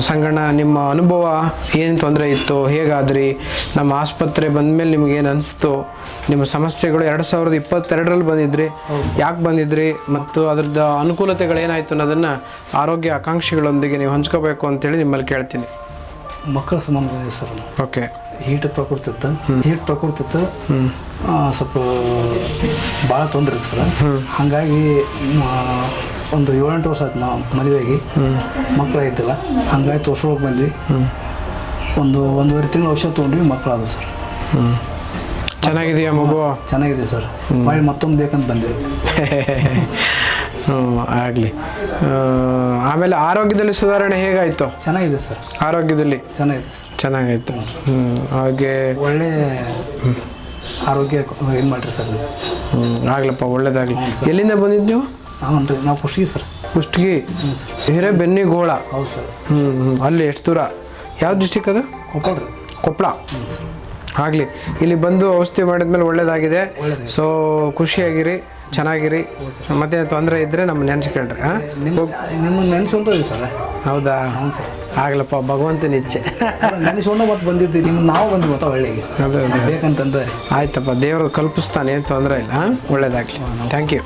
ಸಂಗಣ್ಣ, ನಿಮ್ಮ ಅನುಭವ ಏನು ತೊಂದರೆ ಇತ್ತು, ಹೇಗಾದ್ರಿ, ನಮ್ಮ ಆಸ್ಪತ್ರೆ ಬಂದಮೇಲೆ ನಿಮ್ಗೆ ಏನು ಅನಿಸ್ತು, ನಿಮ್ಮ ಸಮಸ್ಯೆಗಳು 2022ರಲ್ಲಿ ಬಂದಿದ್ರಿ, ಯಾಕೆ ಬಂದಿದ್ರಿ ಮತ್ತು ಅದ್ರದ್ದು ಅನುಕೂಲತೆಗಳೇನಾಯಿತು ಅನ್ನೋದನ್ನು ಆರೋಗ್ಯ ಆಕಾಂಕ್ಷಿಗಳೊಂದಿಗೆ ನೀವು ಹಂಚ್ಕೋಬೇಕು ಅಂತೇಳಿ ನಿಮ್ಮಲ್ಲಿ ಕೇಳ್ತೀನಿ. ಮಕ್ಕಳ ಸಂಬಂಧ ಬಂದಿದೆ ಸರ್. ಓಕೆ. ಹೀಟ್ ಪ್ರಕೃತಿ ಇತ್ತು. ಸ್ವಲ್ಪ ಭಾಳ ತೊಂದರೆ ಇತ್ತು ಸರ್. ಹಾಗಾಗಿ ಒಂದು 7-8 ವರ್ಷ ಆಯ್ತು ನಾವು ಮದುವೆಯಾಗಿ, ಮಕ್ಕಳು ಆಯ್ತಿಲ್ಲ. ಹಂಗಾಗಿ ತೋರ್ಸೋಕೆ ಬಂದ್ವಿ. ಒಂದೂವರೆ ತಿಂಗಳು ಔಷಧ ತೊಗೊಂಡ್ವಿ, ಮಕ್ಕಳಾದವು ಸರ್. ಚೆನ್ನಾಗಿದೆಯಾ ಮಗು? ಚೆನ್ನಾಗಿದೆ ಸರ್. ಮಾಡಿ ಮತ್ತೊಂದು ಬೇಕಂತ ಬಂದ್ವಿ. ಆಗಲಿ. ಆಮೇಲೆ ಆರೋಗ್ಯದಲ್ಲಿ ಸುಧಾರಣೆ ಹೇಗಾಯಿತು? ಚೆನ್ನಾಗಿದೆ ಸರ್. ಆರೋಗ್ಯದಲ್ಲಿ ಚೆನ್ನಾಗಿದೆ ಸರ್. ಚೆನ್ನಾಗಾಯ್ತು. ಹಾಗೆ ಒಳ್ಳೆ ಆರೋಗ್ಯ ಏನು ಮಾಡಿರಿ ಸರ್. ಆಗ್ಲಪ್ಪ, ಒಳ್ಳೇದಾಗಲಿ. ಎಲ್ಲಿಂದ ಬಂದಿದ್ದು ನೀವು? ನಾವು ಕುಷ್ಟಗಿ ಸರ್. ಕುಷ್ಟಗಿ, ಹಿರೇಬೆನ್ನಿಗೋಳ. ಹೌದು ಸರ್. ಅಲ್ಲಿ ಎಷ್ಟು ದೂರ? ಯಾವ ಡಿಸ್ಟಿಕ್ ಅದು? ಕೊಪ್ಪಳ ರೀ. ಕೊಪ್ಪಳ. ಆಗಲಿ. ಇಲ್ಲಿ ಬಂದು ಔಷಧಿ ಮಾಡಿದ್ಮೇಲೆ ಒಳ್ಳೇದಾಗಿದೆ. ಸೊ ಖುಷಿಯಾಗಿರಿ, ಚೆನ್ನಾಗಿರಿ. ಮತ್ತೆ ತೊಂದರೆ ಇದ್ದರೆ ನಮ್ಮ ನೆನೆಸ್ಕೊಳ್ರಿ. ಹಾಂ, ನಿಮ್ಮನ್ನು ನೆನೆಸ್ಕೊಂತೀವಿ ಸರ್. ಹೌದಾ? ಹ್ಞೂ ಸರ್. ಆಗ್ಲಪ್ಪ, ಭಗವಂತನ ಇಚ್ಛೆ. ನೆನೆಸ್ಕೊಂಡು ಮತ್ತೆ ಬಂದಿದ್ದೀವಿ. ನಾವು ಬಂದು ಗೊತ್ತಾ ಒಳ್ಳೆಗೆ ಅದು ಬೇಕಂತಂದ್ರೆ. ಆಯ್ತಪ್ಪ, ದೇವರು ಕಲ್ಪಿಸ್ತಾನೆ, ತೊಂದರೆ ಇಲ್ಲ. ಹಾಂ, ಒಳ್ಳೇದಾಗಲಿ. Thank you.